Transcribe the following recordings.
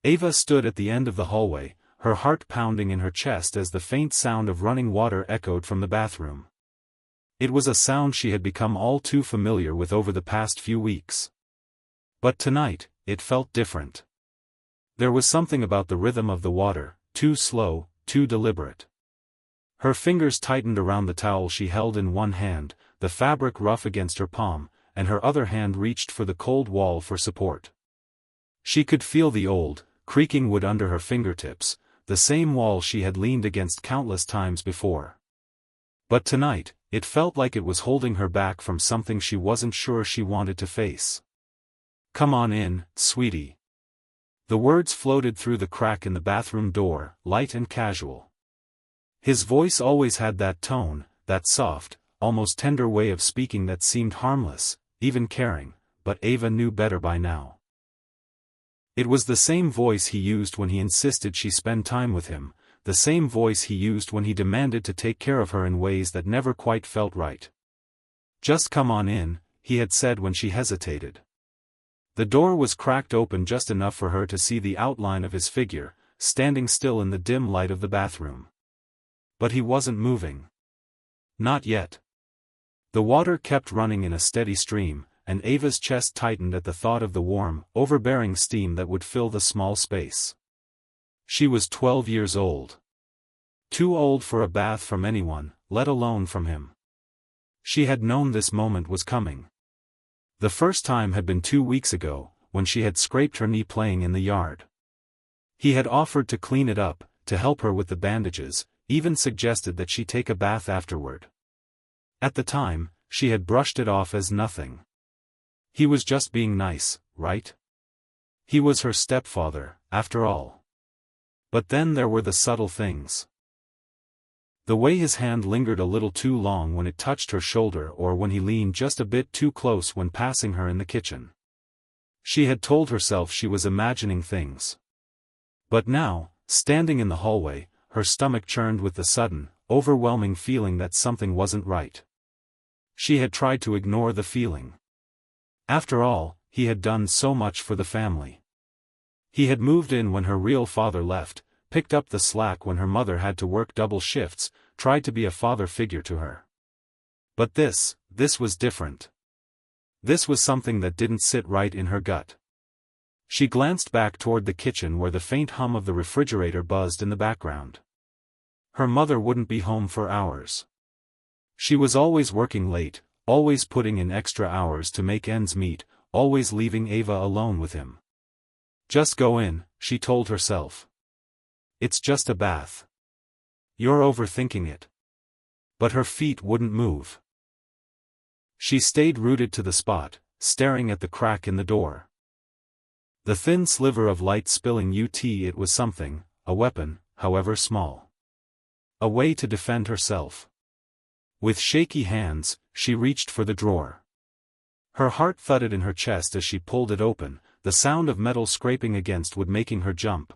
Ava stood at the end of the hallway, her heart pounding in her chest as the faint sound of running water echoed from the bathroom. It was a sound she had become all too familiar with over the past few weeks. But tonight, it felt different. There was something about the rhythm of the water, too slow, too deliberate. Her fingers tightened around the towel she held in one hand, the fabric rough against her palm, and her other hand reached for the cold wall for support. She could feel the old, creaking wood under her fingertips, the same wall she had leaned against countless times before. But tonight, it felt like it was holding her back from something she wasn't sure she wanted to face. "Come on in, sweetie." The words floated through the crack in the bathroom door, light and casual. His voice always had that tone, that soft, almost tender way of speaking that seemed harmless, even caring, but Ava knew better by now. It was the same voice he used when he insisted she spend time with him, the same voice he used when he demanded to take care of her in ways that never quite felt right. "Just come on in," he had said when she hesitated. The door was cracked open just enough for her to see the outline of his figure, standing still in the dim light of the bathroom. But he wasn't moving. Not yet. The water kept running in a steady stream, and Ava's chest tightened at the thought of the warm, overbearing steam that would fill the small space. She was 12 years old. Too old for a bath from anyone, let alone from him. She had known this moment was coming. The first time had been 2 weeks ago, when she had scraped her knee playing in the yard. He had offered to clean it up, to help her with the bandages, even suggested that she take a bath afterward. At the time, she had brushed it off as nothing. He was just being nice, right? He was her stepfather, after all. But then there were the subtle things. The way his hand lingered a little too long when it touched her shoulder or when he leaned just a bit too close when passing her in the kitchen. She had told herself she was imagining things. But now, standing in the hallway, her stomach churned with the sudden, overwhelming feeling that something wasn't right. She had tried to ignore the feeling. After all, he had done so much for the family. He had moved in when her real father left, picked up the slack when her mother had to work double shifts, tried to be a father figure to her. But this was different. This was something that didn't sit right in her gut. She glanced back toward the kitchen where the faint hum of the refrigerator buzzed in the background. Her mother wouldn't be home for hours. She was always working late, always putting in extra hours to make ends meet, always leaving Ava alone with him. "Just go in," she told herself. "It's just a bath. You're overthinking it." But her feet wouldn't move. She stayed rooted to the spot, staring at the crack in the door. The thin sliver of light spilling ut. It was something, a weapon, however small. A way to defend herself. With shaky hands, she reached for the drawer. Her heart thudded in her chest as she pulled it open, the sound of metal scraping against wood making her jump.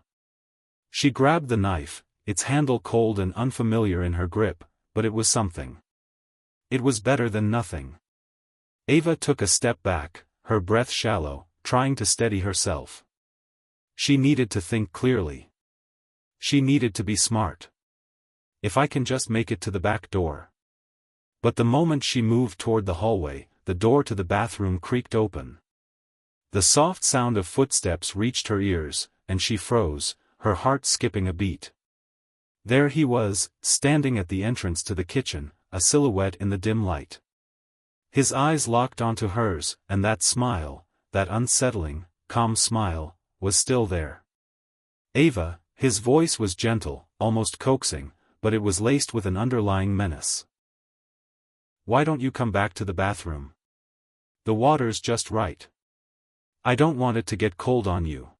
She grabbed the knife, its handle cold and unfamiliar in her grip, but it was something. It was better than nothing. Ava took a step back, her breath shallow, trying to steady herself. She needed to think clearly. She needed to be smart. "If I can just make it to the back door." But the moment she moved toward the hallway, the door to the bathroom creaked open. The soft sound of footsteps reached her ears, and she froze, her heart skipping a beat. There he was, standing at the entrance to the kitchen, a silhouette in the dim light. His eyes locked onto hers, and that smile, that unsettling, calm smile, was still there. "Ava," his voice was gentle, almost coaxing, but it was laced with an underlying menace. "Why don't you come back to the bathroom? The water's just right. I don't want it to get cold on you."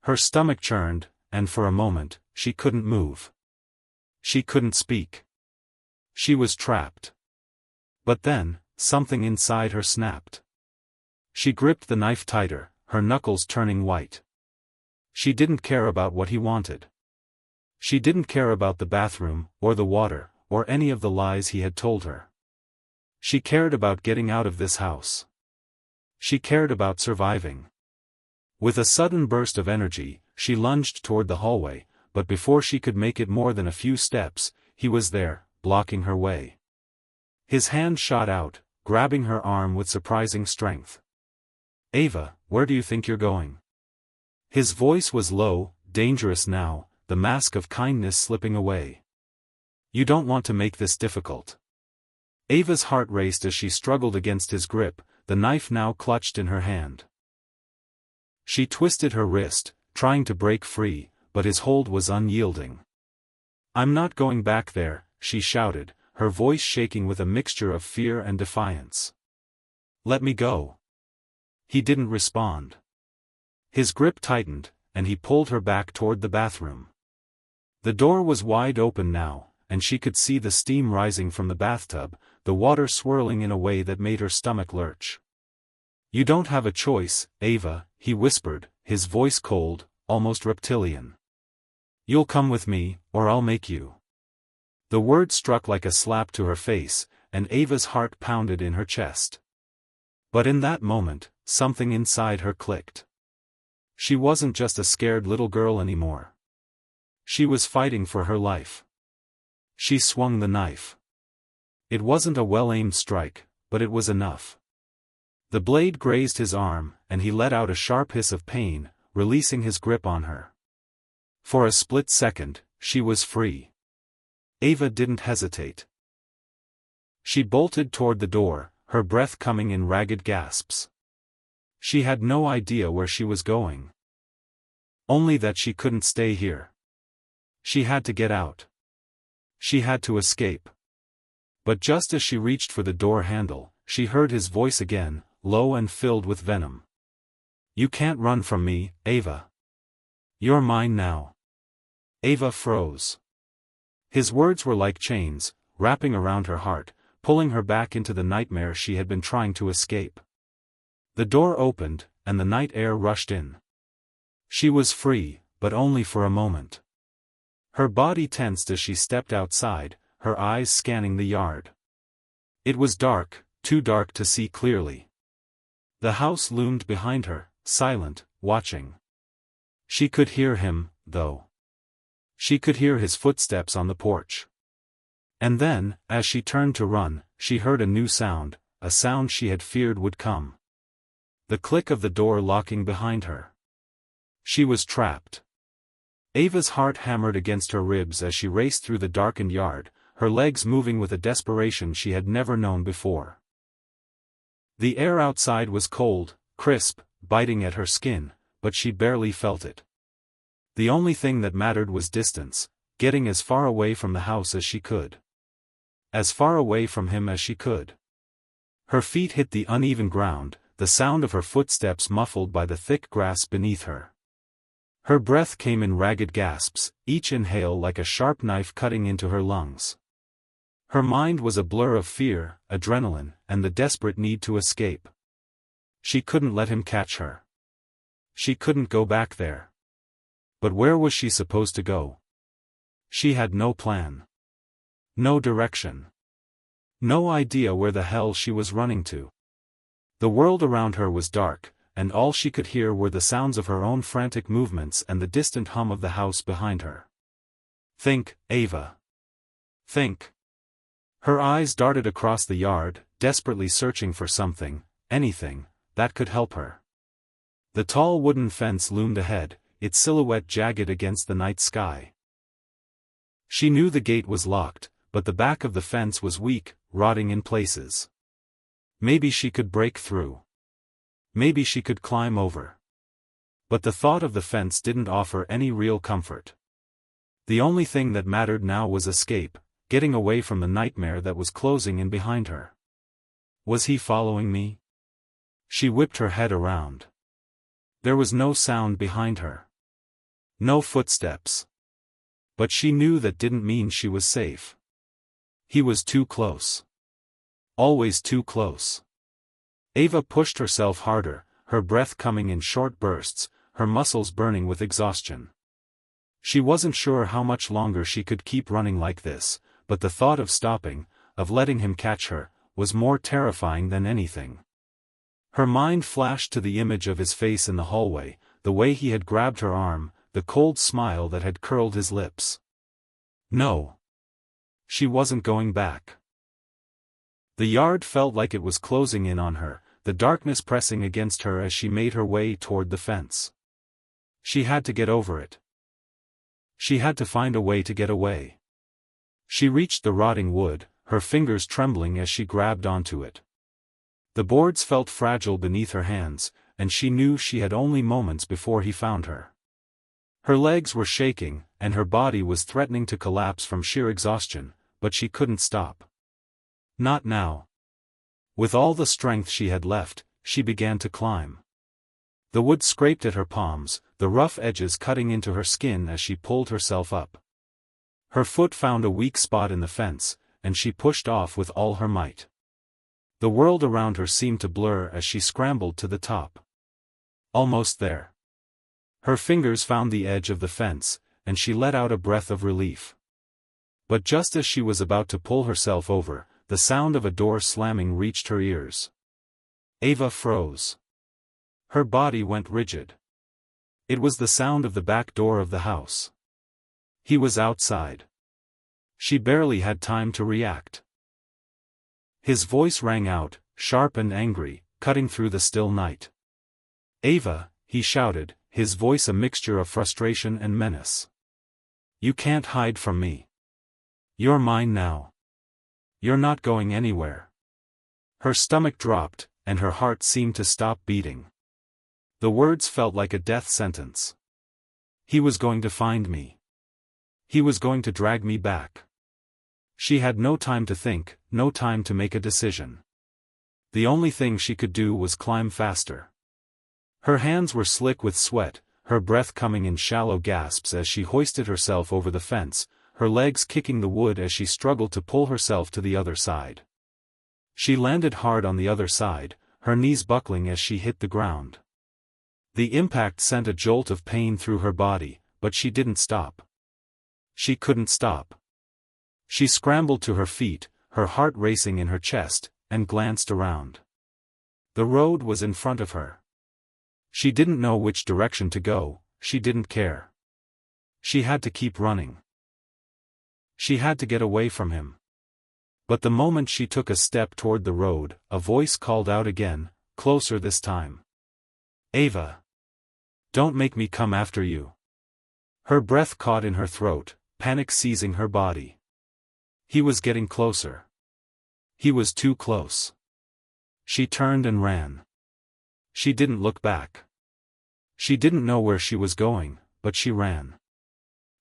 Her stomach churned, and for a moment, she couldn't move. She couldn't speak. She was trapped. But then, something inside her snapped. She gripped the knife tighter, her knuckles turning white. She didn't care about what he wanted. She didn't care about the bathroom, or the water, or any of the lies he had told her. She cared about getting out of this house. She cared about surviving. With a sudden burst of energy, she lunged toward the hallway, but before she could make it more than a few steps, he was there, blocking her way. His hand shot out, grabbing her arm with surprising strength. "Ava, where do you think you're going?" His voice was low, dangerous now, the mask of kindness slipping away. "You don't want to make this difficult." Ava's heart raced as she struggled against his grip, the knife now clutched in her hand. She twisted her wrist, trying to break free, but his hold was unyielding. "I'm not going back there," she shouted, her voice shaking with a mixture of fear and defiance. "Let me go." He didn't respond. His grip tightened, and he pulled her back toward the bathroom. The door was wide open now, and she could see the steam rising from the bathtub, the water swirling in a way that made her stomach lurch. "You don't have a choice, Ava," he whispered, his voice cold, almost reptilian. "You'll come with me, or I'll make you." The word struck like a slap to her face, and Ava's heart pounded in her chest. But in that moment, something inside her clicked. She wasn't just a scared little girl anymore. She was fighting for her life. She swung the knife. It wasn't a well-aimed strike, but it was enough. The blade grazed his arm, and he let out a sharp hiss of pain, releasing his grip on her. For a split second, she was free. Ava didn't hesitate. She bolted toward the door, her breath coming in ragged gasps. She had no idea where she was going. Only that she couldn't stay here. She had to get out. She had to escape. But just as she reached for the door handle, she heard his voice again, low and filled with venom. "You can't run from me, Ava. You're mine now." Ava froze. His words were like chains, wrapping around her heart, pulling her back into the nightmare she had been trying to escape. The door opened, and the night air rushed in. She was free, but only for a moment. Her body tensed as she stepped outside, her eyes scanning the yard. It was dark, too dark to see clearly. The house loomed behind her, silent, watching. She could hear him, though. She could hear his footsteps on the porch. And then, as she turned to run, she heard a new sound, a sound she had feared would come. The click of the door locking behind her. She was trapped. Ava's heart hammered against her ribs as she raced through the darkened yard, her legs moving with a desperation she had never known before. The air outside was cold, crisp, biting at her skin, but she barely felt it. The only thing that mattered was distance, getting as far away from the house as she could. As far away from him as she could. Her feet hit the uneven ground, the sound of her footsteps muffled by the thick grass beneath her. Her breath came in ragged gasps, each inhale like a sharp knife cutting into her lungs. Her mind was a blur of fear, adrenaline, and the desperate need to escape. She couldn't let him catch her. She couldn't go back there. But where was she supposed to go? She had no plan. No direction. No idea where the hell she was running to. The world around her was dark, and all she could hear were the sounds of her own frantic movements and the distant hum of the house behind her. Think, Ava. Think. Her eyes darted across the yard, desperately searching for something, anything, that could help her. The tall wooden fence loomed ahead, its silhouette jagged against the night sky. She knew the gate was locked, but the back of the fence was weak, rotting in places. Maybe she could break through. Maybe she could climb over. But the thought of the fence didn't offer any real comfort. The only thing that mattered now was escape, getting away from the nightmare that was closing in behind her. Was he following me? She whipped her head around. There was no sound behind her. No footsteps. But she knew that didn't mean she was safe. He was too close. Always too close. Ava pushed herself harder, her breath coming in short bursts, her muscles burning with exhaustion. She wasn't sure how much longer she could keep running like this, but the thought of stopping, of letting him catch her, was more terrifying than anything. Her mind flashed to the image of his face in the hallway, the way he had grabbed her arm, the cold smile that had curled his lips. No. She wasn't going back. The yard felt like it was closing in on her, the darkness pressing against her as she made her way toward the fence. She had to get over it. She had to find a way to get away. She reached the rotting wood, her fingers trembling as she grabbed onto it. The boards felt fragile beneath her hands, and she knew she had only moments before he found her. Her legs were shaking, and her body was threatening to collapse from sheer exhaustion, but she couldn't stop. Not now. With all the strength she had left, she began to climb. The wood scraped at her palms, the rough edges cutting into her skin as she pulled herself up. Her foot found a weak spot in the fence, and she pushed off with all her might. The world around her seemed to blur as she scrambled to the top. Almost there. Her fingers found the edge of the fence, and she let out a breath of relief. But just as she was about to pull herself over, the sound of a door slamming reached her ears. Ava froze. Her body went rigid. It was the sound of the back door of the house. He was outside. She barely had time to react. His voice rang out, sharp and angry, cutting through the still night. "Ava," he shouted, his voice a mixture of frustration and menace. "You can't hide from me. You're mine now. You're not going anywhere." Her stomach dropped, and her heart seemed to stop beating. The words felt like a death sentence. He was going to find me. He was going to drag me back. She had no time to think, no time to make a decision. The only thing she could do was climb faster. Her hands were slick with sweat, her breath coming in shallow gasps as she hoisted herself over the fence, her legs kicking the wood as she struggled to pull herself to the other side. She landed hard on the other side, her knees buckling as she hit the ground. The impact sent a jolt of pain through her body, but she didn't stop. She couldn't stop. She scrambled to her feet, her heart racing in her chest, and glanced around. The road was in front of her. She didn't know which direction to go, she didn't care. She had to keep running. She had to get away from him. But the moment she took a step toward the road, a voice called out again, closer this time. "Ava. Don't make me come after you." Her breath caught in her throat, panic seizing her body. He was getting closer. He was too close. She turned and ran. She didn't look back. She didn't know where she was going, but she ran.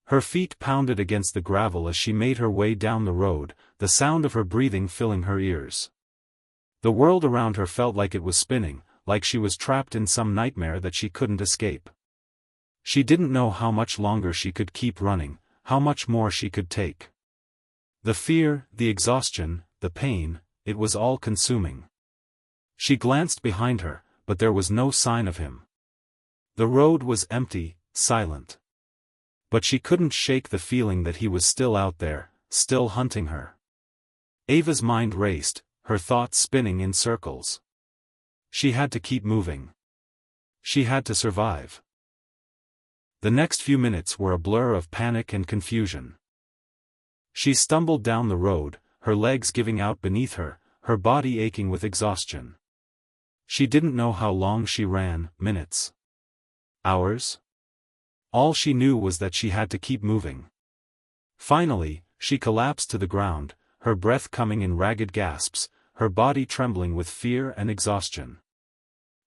Her feet pounded against the gravel as she made her way down the road, the sound of her breathing filling her ears. The world around her felt like it was spinning, like she was trapped in some nightmare that she couldn't escape. She didn't know how much longer she could keep running, how much more she could take. The fear, the exhaustion, the pain, it was all consuming. She glanced behind her, but there was no sign of him. The road was empty, silent. But she couldn't shake the feeling that he was still out there, still hunting her. Ava's mind raced, her thoughts spinning in circles. She had to keep moving. She had to survive. The next few minutes were a blur of panic and confusion. She stumbled down the road, her legs giving out beneath her, her body aching with exhaustion. She didn't know how long she ran, minutes. Hours? All she knew was that she had to keep moving. Finally, she collapsed to the ground, her breath coming in ragged gasps, her body trembling with fear and exhaustion.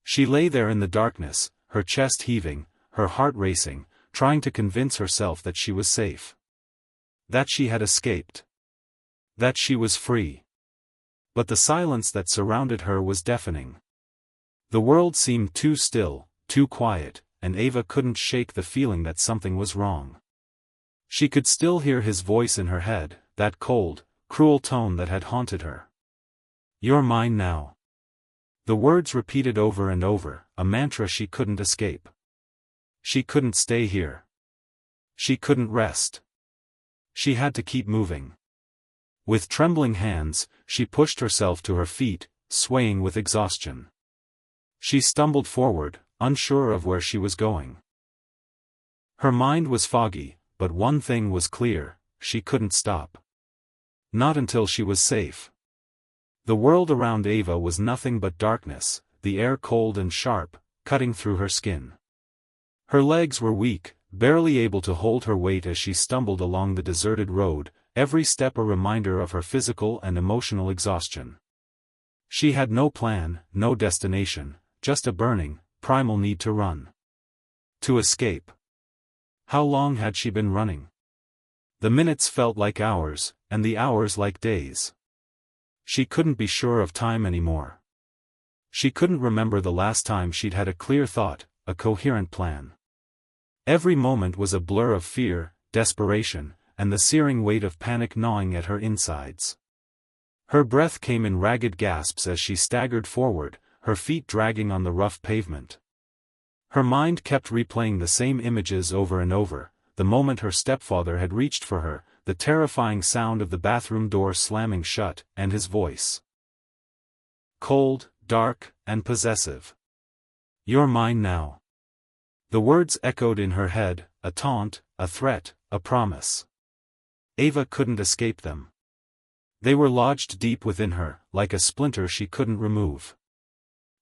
She lay there in the darkness, her chest heaving, her heart racing, trying to convince herself that she was safe. That she had escaped. That she was free. But the silence that surrounded her was deafening. The world seemed too still, too quiet, and Ava couldn't shake the feeling that something was wrong. She could still hear his voice in her head, that cold, cruel tone that had haunted her. "You're mine now." The words repeated over and over, a mantra she couldn't escape. She couldn't stay here. She couldn't rest. She had to keep moving. With trembling hands, she pushed herself to her feet, swaying with exhaustion. She stumbled forward, unsure of where she was going. Her mind was foggy, but one thing was clear: she couldn't stop. Not until she was safe. The world around Ava was nothing but darkness, the air cold and sharp, cutting through her skin. Her legs were weak, barely able to hold her weight as she stumbled along the deserted road, every step a reminder of her physical and emotional exhaustion. She had no plan, no destination, just a burning, primal need to run. To escape. How long had she been running? The minutes felt like hours, and the hours like days. She couldn't be sure of time anymore. She couldn't remember the last time she'd had a clear thought, a coherent plan. Every moment was a blur of fear, desperation, and the searing weight of panic gnawing at her insides. Her breath came in ragged gasps as she staggered forward, her feet dragging on the rough pavement. Her mind kept replaying the same images over and over: the moment her stepfather had reached for her, the terrifying sound of the bathroom door slamming shut, and his voice. Cold, dark, and possessive. "You're mine now." The words echoed in her head, a taunt, a threat, a promise. Ava couldn't escape them. They were lodged deep within her, like a splinter she couldn't remove.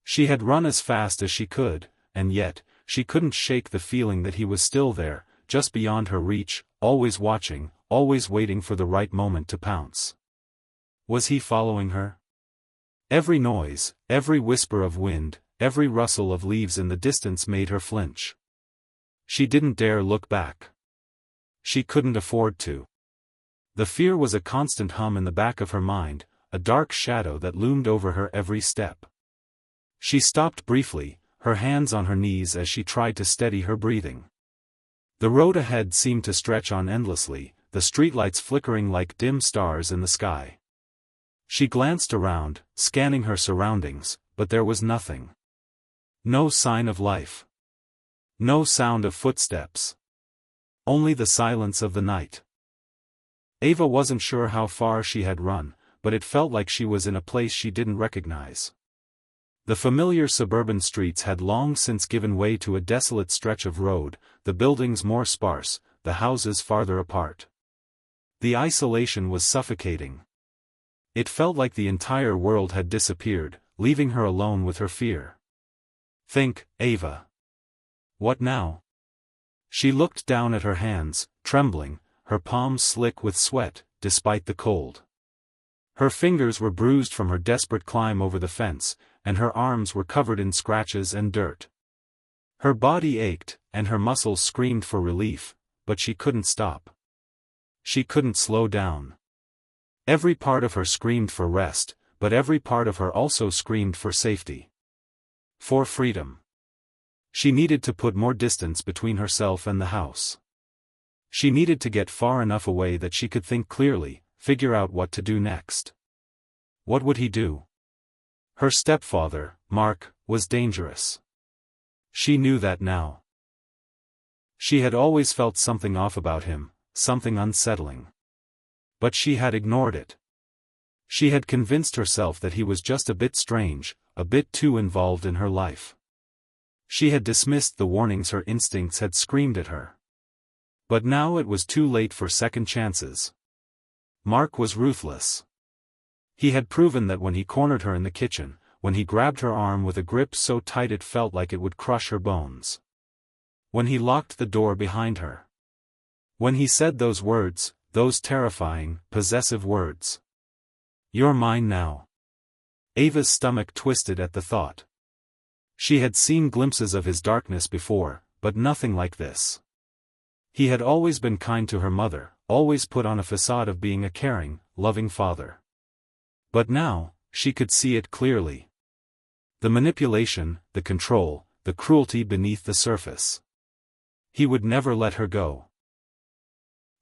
She had run as fast as she could, and yet, she couldn't shake the feeling that he was still there, just beyond her reach, always watching, always waiting for the right moment to pounce. Was he following her? Every noise, every whisper of wind, every rustle of leaves in the distance made her flinch. She didn't dare look back. She couldn't afford to. The fear was a constant hum in the back of her mind, a dark shadow that loomed over her every step. She stopped briefly, her hands on her knees as she tried to steady her breathing. The road ahead seemed to stretch on endlessly, the streetlights flickering like dim stars in the sky. She glanced around, scanning her surroundings, but there was nothing. No sign of life. No sound of footsteps. Only the silence of the night. Ava wasn't sure how far she had run, but it felt like she was in a place she didn't recognize. The familiar suburban streets had long since given way to a desolate stretch of road, the buildings more sparse, the houses farther apart. The isolation was suffocating. It felt like the entire world had disappeared, leaving her alone with her fear. Think, Ava. What now? She looked down at her hands, trembling, her palms slick with sweat, despite the cold. Her fingers were bruised from her desperate climb over the fence, and her arms were covered in scratches and dirt. Her body ached, and her muscles screamed for relief, but she couldn't stop. She couldn't slow down. Every part of her screamed for rest, but every part of her also screamed for safety. For freedom. She needed to put more distance between herself and the house. She needed to get far enough away that she could think clearly, figure out what to do next. What would he do? Her stepfather, Mark, was dangerous. She knew that now. She had always felt something off about him, something unsettling. But she had ignored it. She had convinced herself that he was just a bit strange, a bit too involved in her life. She had dismissed the warnings her instincts had screamed at her. But now it was too late for second chances. Mark was ruthless. He had proven that when he cornered her in the kitchen, when he grabbed her arm with a grip so tight it felt like it would crush her bones. When he locked the door behind her. When he said those words, those terrifying, possessive words. "You're mine now." Ava's stomach twisted at the thought. She had seen glimpses of his darkness before, but nothing like this. He had always been kind to her mother, always put on a facade of being a caring, loving father. But now, she could see it clearly. The manipulation, the control, the cruelty beneath the surface. He would never let her go.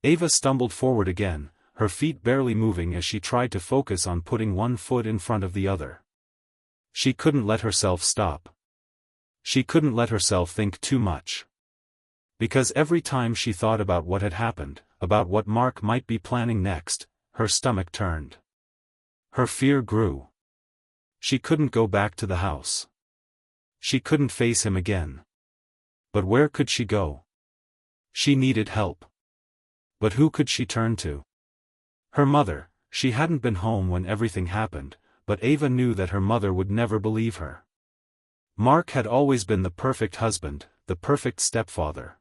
Ava stumbled forward again, her feet barely moving as she tried to focus on putting one foot in front of the other. She couldn't let herself stop. She couldn't let herself think too much. Because every time she thought about what had happened, about what Mark might be planning next, her stomach turned. Her fear grew. She couldn't go back to the house. She couldn't face him again. But where could she go? She needed help. But who could she turn to? Her mother. She hadn't been home when everything happened, but Ava knew that her mother would never believe her. Mark had always been the perfect husband, the perfect stepfather.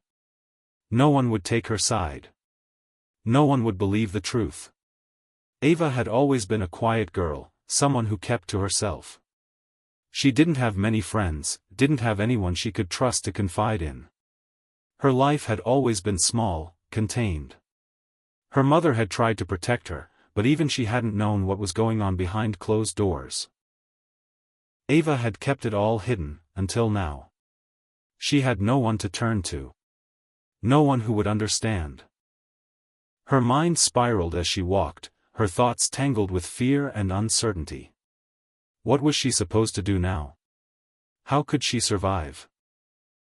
No one would take her side. No one would believe the truth. Ava had always been a quiet girl, someone who kept to herself. She didn't have many friends, didn't have anyone she could trust to confide in. Her life had always been small, contained. Her mother had tried to protect her, but even she hadn't known what was going on behind closed doors. Ava had kept it all hidden, until now. She had no one to turn to. No one who would understand. Her mind spiraled as she walked, her thoughts tangled with fear and uncertainty. What was she supposed to do now? How could she survive?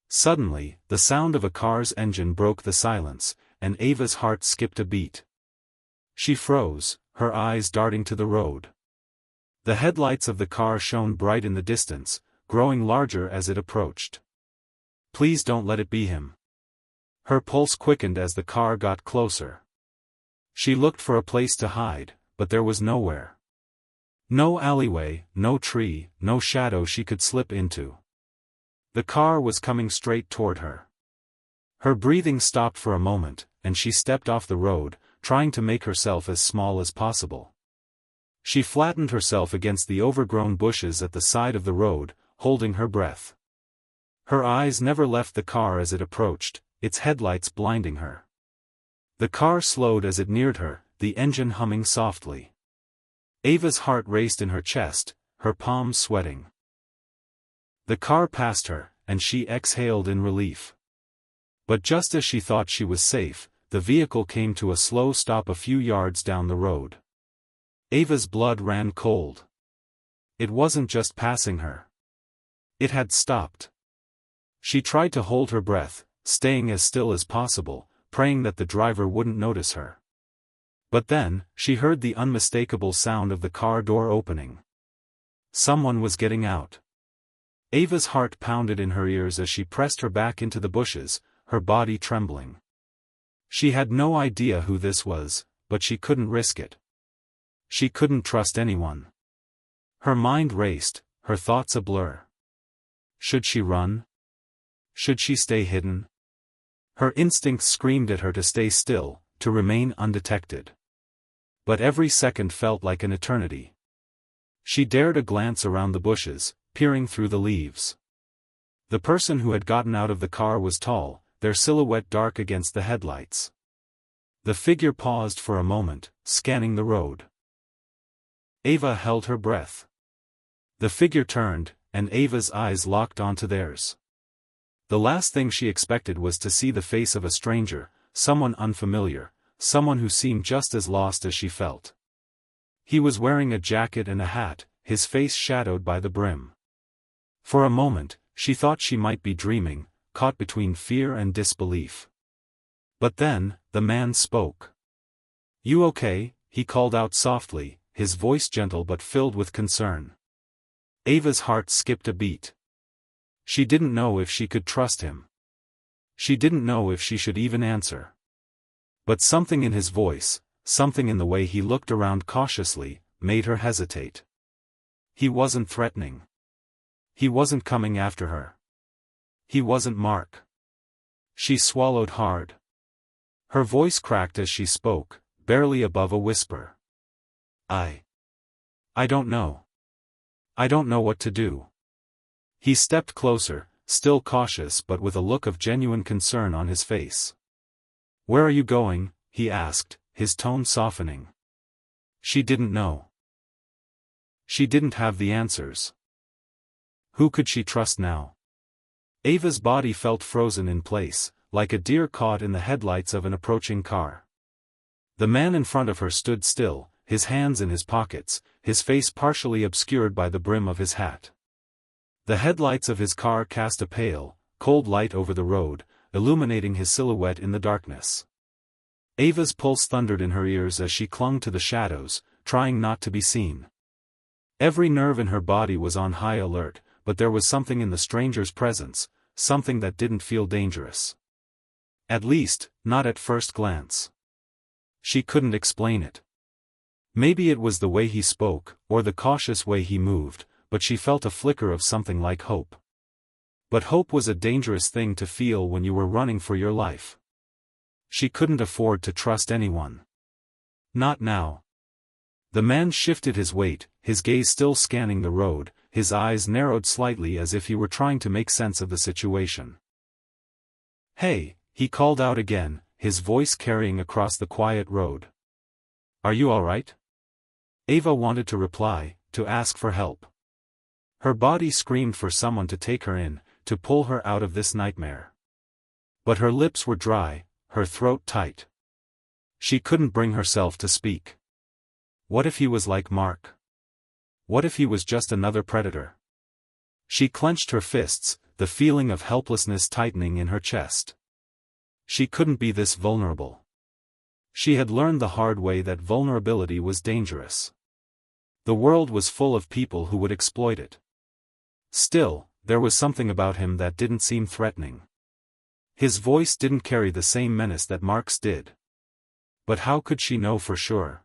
Suddenly, the sound of a car's engine broke the silence, and Ava's heart skipped a beat. She froze, her eyes darting to the road. The headlights of the car shone bright in the distance, growing larger as it approached. Please don't let it be him. Her pulse quickened as the car got closer. She looked for a place to hide, but there was nowhere. No alleyway, no tree, no shadow she could slip into. The car was coming straight toward her. Her breathing stopped for a moment, and she stepped off the road, trying to make herself as small as possible. She flattened herself against the overgrown bushes at the side of the road, holding her breath. Her eyes never left the car as it approached, its headlights blinding her. The car slowed as it neared her, the engine humming softly. Ava's heart raced in her chest, her palms sweating. The car passed her, and she exhaled in relief. But just as she thought she was safe, the vehicle came to a slow stop a few yards down the road. Ava's blood ran cold. It wasn't just passing her. It had stopped. She tried to hold her breath, staying as still as possible, praying that the driver wouldn't notice her. But then, she heard the unmistakable sound of the car door opening. Someone was getting out. Ava's heart pounded in her ears as she pressed her back into the bushes, her body trembling. She had no idea who this was, but she couldn't risk it. She couldn't trust anyone. Her mind raced, her thoughts a blur. Should she run? Should she stay hidden? Her instincts screamed at her to stay still, to remain undetected. But every second felt like an eternity. She dared a glance around the bushes, peering through the leaves. The person who had gotten out of the car was tall, their silhouette dark against the headlights. The figure paused for a moment, scanning the road. Ava held her breath. The figure turned, and Ava's eyes locked onto theirs. The last thing she expected was to see the face of a stranger, someone unfamiliar, someone who seemed just as lost as she felt. He was wearing a jacket and a hat, his face shadowed by the brim. For a moment, she thought she might be dreaming, caught between fear and disbelief. But then, the man spoke. "You okay?" he called out softly, his voice gentle but filled with concern. Ava's heart skipped a beat. She didn't know if she could trust him. She didn't know if she should even answer. But something in his voice, something in the way he looked around cautiously, made her hesitate. He wasn't threatening. He wasn't coming after her. He wasn't Mark. She swallowed hard. Her voice cracked as she spoke, barely above a whisper. I don't know. I don't know what to do." He stepped closer, still cautious but with a look of genuine concern on his face. "Where are you going?" he asked, his tone softening. She didn't know. She didn't have the answers. Who could she trust now? Ava's body felt frozen in place, like a deer caught in the headlights of an approaching car. The man in front of her stood still, his hands in his pockets, his face partially obscured by the brim of his hat. The headlights of his car cast a pale, cold light over the road, illuminating his silhouette in the darkness. Ava's pulse thundered in her ears as she clung to the shadows, trying not to be seen. Every nerve in her body was on high alert, but there was something in the stranger's presence, something that didn't feel dangerous. At least, not at first glance. She couldn't explain it. Maybe it was the way he spoke, or the cautious way he moved, but she felt a flicker of something like hope. But hope was a dangerous thing to feel when you were running for your life. She couldn't afford to trust anyone. Not now. The man shifted his weight, his gaze still scanning the road, his eyes narrowed slightly as if he were trying to make sense of the situation. "Hey," he called out again, his voice carrying across the quiet road. "Are you all right?" Ava wanted to reply, to ask for help. Her body screamed for someone to take her in, to pull her out of this nightmare. But her lips were dry, her throat tight. She couldn't bring herself to speak. What if he was like Mark? What if he was just another predator? She clenched her fists, the feeling of helplessness tightening in her chest. She couldn't be this vulnerable. She had learned the hard way that vulnerability was dangerous. The world was full of people who would exploit it. Still, there was something about him that didn't seem threatening. His voice didn't carry the same menace that Mark's did. But how could she know for sure?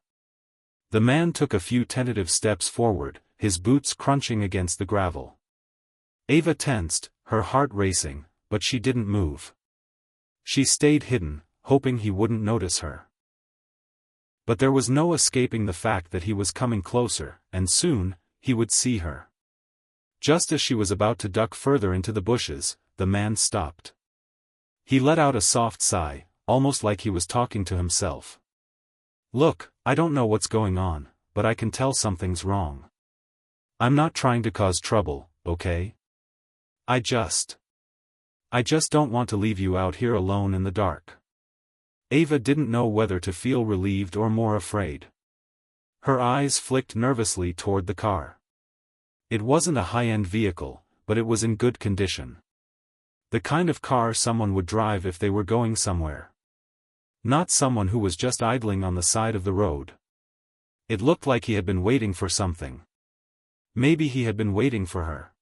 The man took a few tentative steps forward, his boots crunching against the gravel. Ava tensed, her heart racing, but she didn't move. She stayed hidden, hoping he wouldn't notice her. But there was no escaping the fact that he was coming closer, and soon, he would see her. Just as she was about to duck further into the bushes, the man stopped. He let out a soft sigh, almost like he was talking to himself. "Look, I don't know what's going on, but I can tell something's wrong. I'm not trying to cause trouble, okay? I just don't want to leave you out here alone in the dark." Ava didn't know whether to feel relieved or more afraid. Her eyes flicked nervously toward the car. It wasn't a high-end vehicle, but it was in good condition. The kind of car someone would drive if they were going somewhere. Not someone who was just idling on the side of the road. It looked like he had been waiting for something. Maybe he had been waiting for her.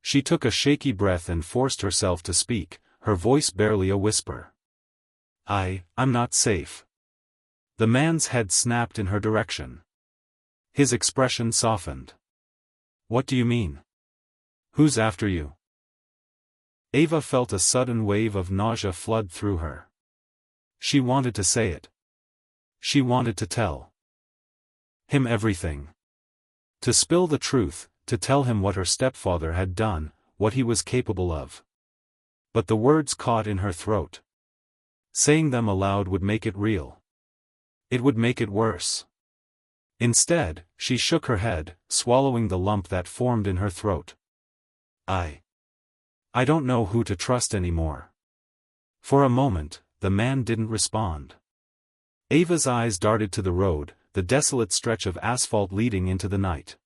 She took a shaky breath and forced herself to speak, her voice barely a whisper. I'm not safe." The man's head snapped in her direction. His expression softened. "What do you mean? Who's after you?" Ava felt a sudden wave of nausea flood through her. She wanted to say it. She wanted to tell him everything. To spill the truth, to tell him what her stepfather had done, what he was capable of. But the words caught in her throat. Saying them aloud would make it real. It would make it worse. Instead, she shook her head, swallowing the lump that formed in her throat. I don't know who to trust anymore." For a moment, the man didn't respond. Ava's eyes darted to the road, the desolate stretch of asphalt leading into the night.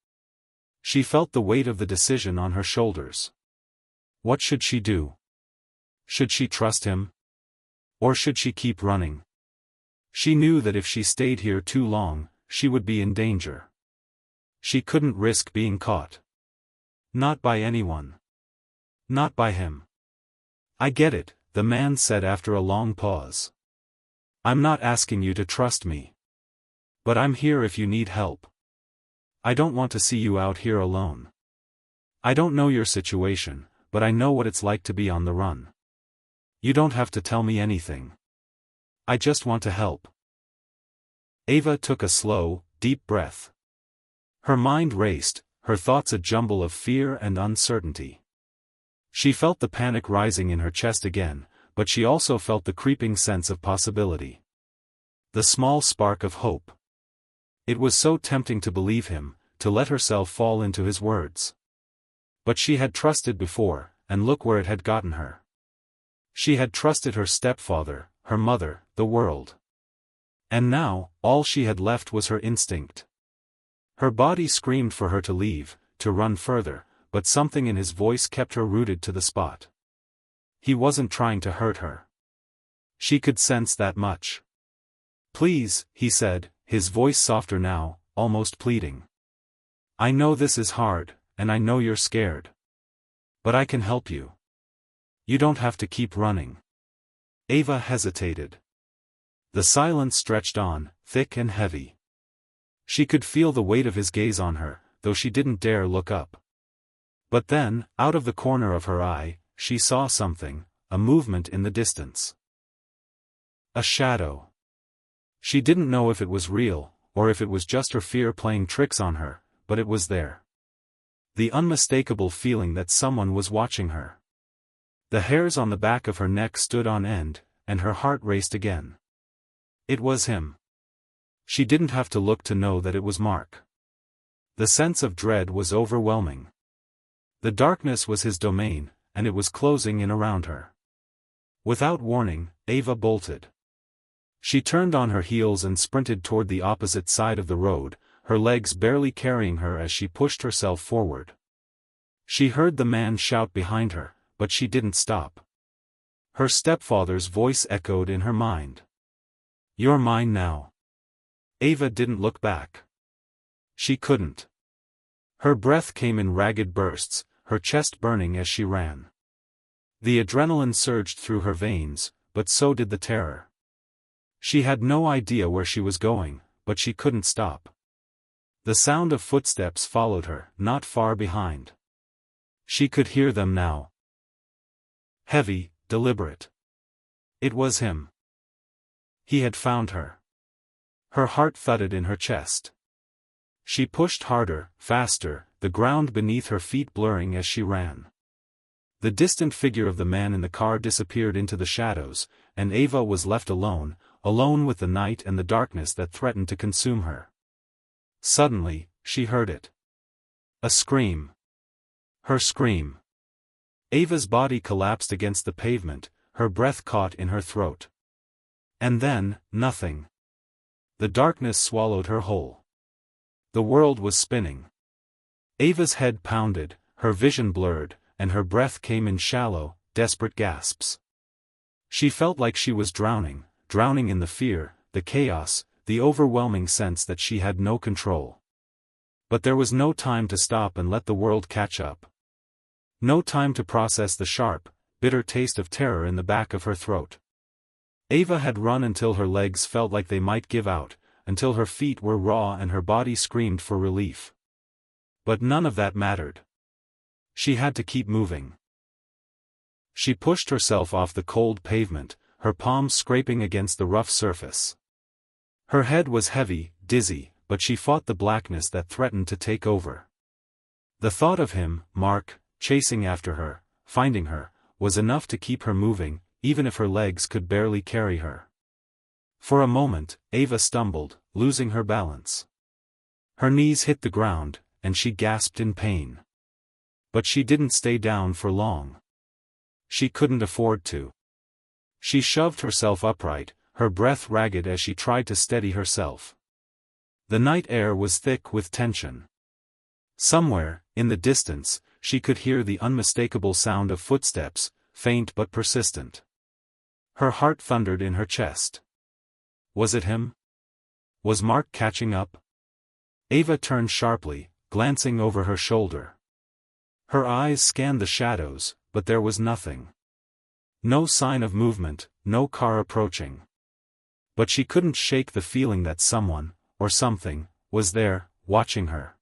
She felt the weight of the decision on her shoulders. What should she do? Should she trust him? Or should she keep running? She knew that if she stayed here too long, she would be in danger. She couldn't risk being caught. Not by anyone. Not by him. "I get it," the man said after a long pause. "I'm not asking you to trust me. But I'm here if you need help. I don't want to see you out here alone. I don't know your situation, but I know what it's like to be on the run. You don't have to tell me anything. I just want to help." Ava took a slow, deep breath. Her mind raced, her thoughts a jumble of fear and uncertainty. She felt the panic rising in her chest again, but she also felt the creeping sense of possibility. The small spark of hope. It was so tempting to believe him, to let herself fall into his words. But she had trusted before, and look where it had gotten her. She had trusted her stepfather, her mother, the world. And now, all she had left was her instinct. Her body screamed for her to leave, to run further, but something in his voice kept her rooted to the spot. He wasn't trying to hurt her. She could sense that much. "Please," he said, his voice softer now, almost pleading. "I know this is hard, and I know you're scared. But I can help you. You don't have to keep running. Ava hesitated. The silence stretched on, thick and heavy. She could feel the weight of his gaze on her, though she didn't dare look up. But then, out of the corner of her eye, she saw something, a movement in the distance. A shadow. She didn't know if it was real, or if it was just her fear playing tricks on her, but it was there. The unmistakable feeling that someone was watching her. The hairs on the back of her neck stood on end, and her heart raced again. It was him. She didn't have to look to know that it was Mark. The sense of dread was overwhelming. The darkness was his domain, and it was closing in around her. Without warning, Ava bolted. She turned on her heels and sprinted toward the opposite side of the road, her legs barely carrying her as she pushed herself forward. She heard the man shout behind her, but she didn't stop. Her stepfather's voice echoed in her mind. "You're mine now." Ava didn't look back. She couldn't. Her breath came in ragged bursts, her chest burning as she ran. The adrenaline surged through her veins, but so did the terror. She had no idea where she was going, but she couldn't stop. The sound of footsteps followed her, not far behind. She could hear them now. Heavy, deliberate. It was him. He had found her. Her heart thudded in her chest. She pushed harder, faster, the ground beneath her feet blurring as she ran. The distant figure of the man in the car disappeared into the shadows, and Ava was left alone, alone with the night and the darkness that threatened to consume her. Suddenly, she heard it. A scream. Her scream. Ava's body collapsed against the pavement, her breath caught in her throat. And then, nothing. The darkness swallowed her whole. The world was spinning. Ava's head pounded, her vision blurred, and her breath came in shallow, desperate gasps. She felt like she was drowning, drowning in the fear, the chaos, the overwhelming sense that she had no control. But there was no time to stop and let the world catch up. No time to process the sharp, bitter taste of terror in the back of her throat. Ava had run until her legs felt like they might give out, until her feet were raw and her body screamed for relief. But none of that mattered. She had to keep moving. She pushed herself off the cold pavement, her palms scraping against the rough surface. Her head was heavy, dizzy, but she fought the blackness that threatened to take over. The thought of him, Mark, chasing after her, finding her, was enough to keep her moving, even if her legs could barely carry her. For a moment, Ava stumbled, losing her balance. Her knees hit the ground, and she gasped in pain. But she didn't stay down for long. She couldn't afford to. She shoved herself upright, her breath ragged as she tried to steady herself. The night air was thick with tension. Somewhere, in the distance, she could hear the unmistakable sound of footsteps, faint but persistent. Her heart thundered in her chest. Was it him? Was Mark catching up? Ava turned sharply, glancing over her shoulder. Her eyes scanned the shadows, but there was nothing. No sign of movement, no car approaching. But she couldn't shake the feeling that someone, or something, was there, watching her.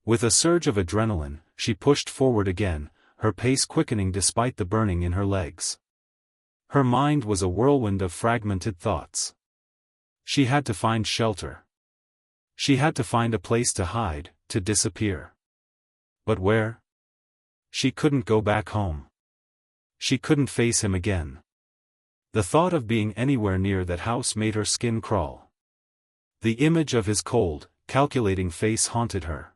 With a surge of adrenaline, she pushed forward again, her pace quickening despite the burning in her legs. Her mind was a whirlwind of fragmented thoughts. She had to find shelter. She had to find a place to hide, to disappear. But where? She couldn't go back home. She couldn't face him again. The thought of being anywhere near that house made her skin crawl. The image of his cold, calculating face haunted her.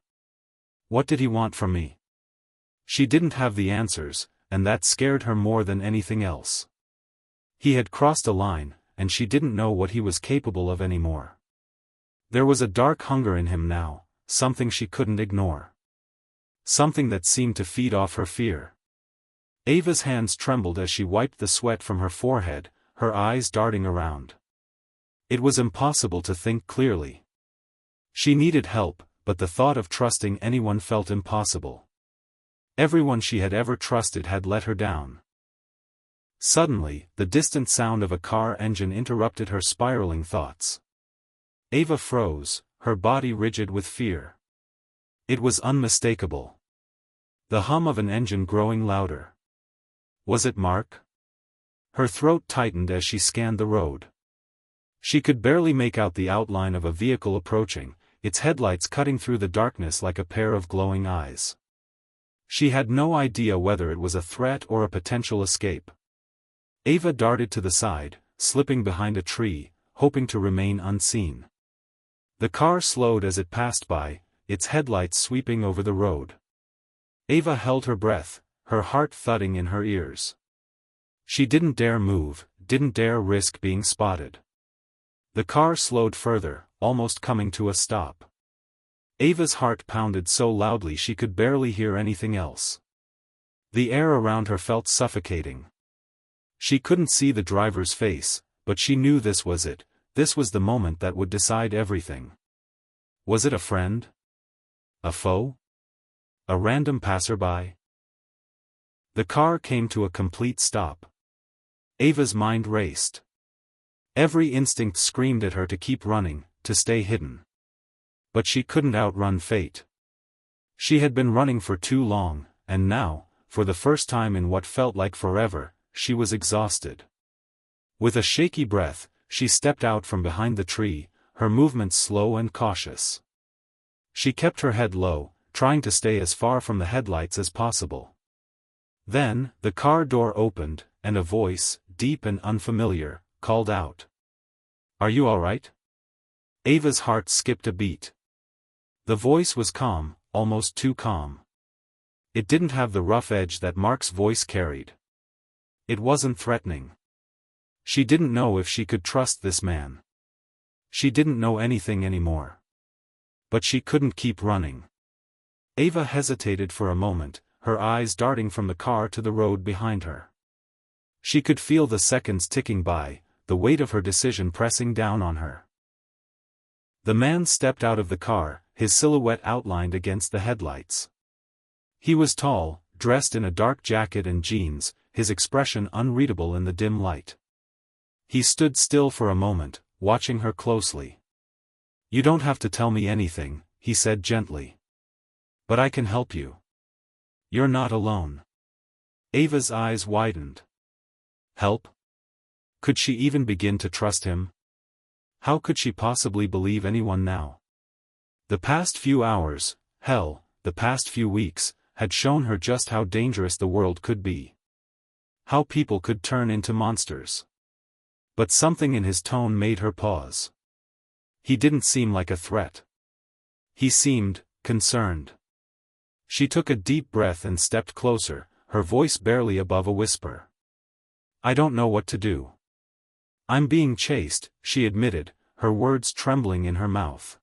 What did he want from me? She didn't have the answers, and that scared her more than anything else. He had crossed a line, and she didn't know what he was capable of anymore. There was a dark hunger in him now, something she couldn't ignore. Something that seemed to feed off her fear. Ava's hands trembled as she wiped the sweat from her forehead, her eyes darting around. It was impossible to think clearly. She needed help, but the thought of trusting anyone felt impossible. Everyone she had ever trusted had let her down. Suddenly, the distant sound of a car engine interrupted her spiraling thoughts. Ava froze, her body rigid with fear. It was unmistakable. The hum of an engine growing louder. Was it Mark? Her throat tightened as she scanned the road. She could barely make out the outline of a vehicle approaching, its headlights cutting through the darkness like a pair of glowing eyes. She had no idea whether it was a threat or a potential escape. Ava darted to the side, slipping behind a tree, hoping to remain unseen. The car slowed as it passed by, its headlights sweeping over the road. Ava held her breath, her heart thudding in her ears. She didn't dare move, didn't dare risk being spotted. The car slowed further, almost coming to a stop. Ava's heart pounded so loudly she could barely hear anything else. The air around her felt suffocating. She couldn't see the driver's face, but she knew this was it, this was the moment that would decide everything. Was it a friend? A foe? A random passerby? The car came to a complete stop. Ava's mind raced. Every instinct screamed at her to keep running, to stay hidden. But she couldn't outrun fate. She had been running for too long, and now, for the first time in what felt like forever, she was exhausted. With a shaky breath, she stepped out from behind the tree, her movements slow and cautious. She kept her head low, trying to stay as far from the headlights as possible. Then, the car door opened, and a voice, deep and unfamiliar, called out. "Are you all right?" Ava's heart skipped a beat. The voice was calm, almost too calm. It didn't have the rough edge that Mark's voice carried. It wasn't threatening. She didn't know if she could trust this man. She didn't know anything anymore. But she couldn't keep running. Ava hesitated for a moment, her eyes darting from the car to the road behind her. She could feel the seconds ticking by, the weight of her decision pressing down on her. The man stepped out of the car, his silhouette outlined against the headlights. He was tall, dressed in a dark jacket and jeans, his expression unreadable in the dim light. He stood still for a moment, watching her closely. "You don't have to tell me anything," he said gently. "But I can help you. You're not alone." Ava's eyes widened. Help? Could she even begin to trust him? How could she possibly believe anyone now? The past few hours, hell, the past few weeks, had shown her just how dangerous the world could be. How people could turn into monsters. But something in his tone made her pause. He didn't seem like a threat. He seemed concerned. She took a deep breath and stepped closer, her voice barely above a whisper. "I don't know what to do. I'm being chased," she admitted, her words trembling in her mouth.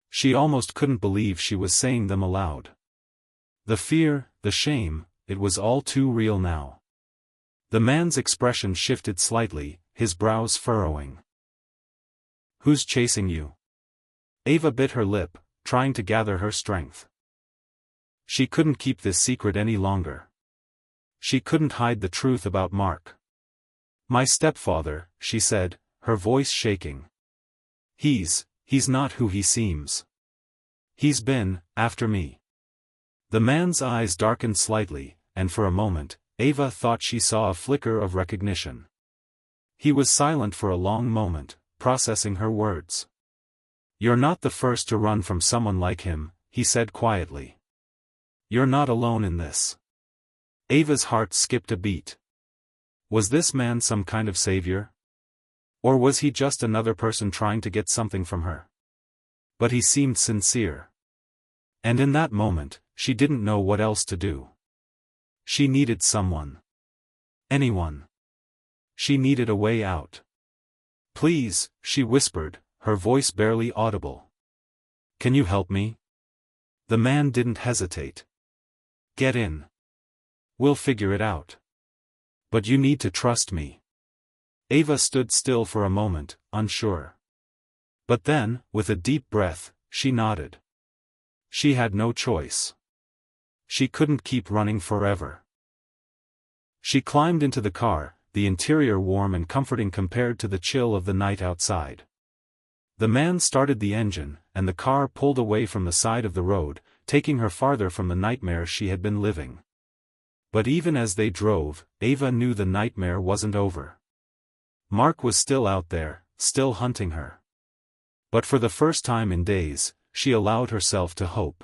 She almost couldn't believe she was saying them aloud. The fear, the shame, it was all too real now. The man's expression shifted slightly, his brows furrowing. "Who's chasing you?" Ava bit her lip, trying to gather her strength. She couldn't keep this secret any longer. She couldn't hide the truth about Mark. "My stepfather," she said, her voice shaking. He's not who he seems. He's been after me." The man's eyes darkened slightly, and for a moment, Ava thought she saw a flicker of recognition. He was silent for a long moment, processing her words. "You're not the first to run from someone like him," he said quietly. "You're not alone in this." Ava's heart skipped a beat. Was this man some kind of savior? Or was he just another person trying to get something from her? But he seemed sincere. And in that moment, she didn't know what else to do. She needed someone. Anyone. She needed a way out. "Please," she whispered, her voice barely audible. "Can you help me?" The man didn't hesitate. "Get in. We'll figure it out. But you need to trust me." Ava stood still for a moment, unsure. But then, with a deep breath, she nodded. She had no choice. She couldn't keep running forever. She climbed into the car, the interior warm and comforting compared to the chill of the night outside. The man started the engine, and the car pulled away from the side of the road, taking her farther from the nightmare she had been living. But even as they drove, Ava knew the nightmare wasn't over. Mark was still out there, still hunting her. But for the first time in days, she allowed herself to hope.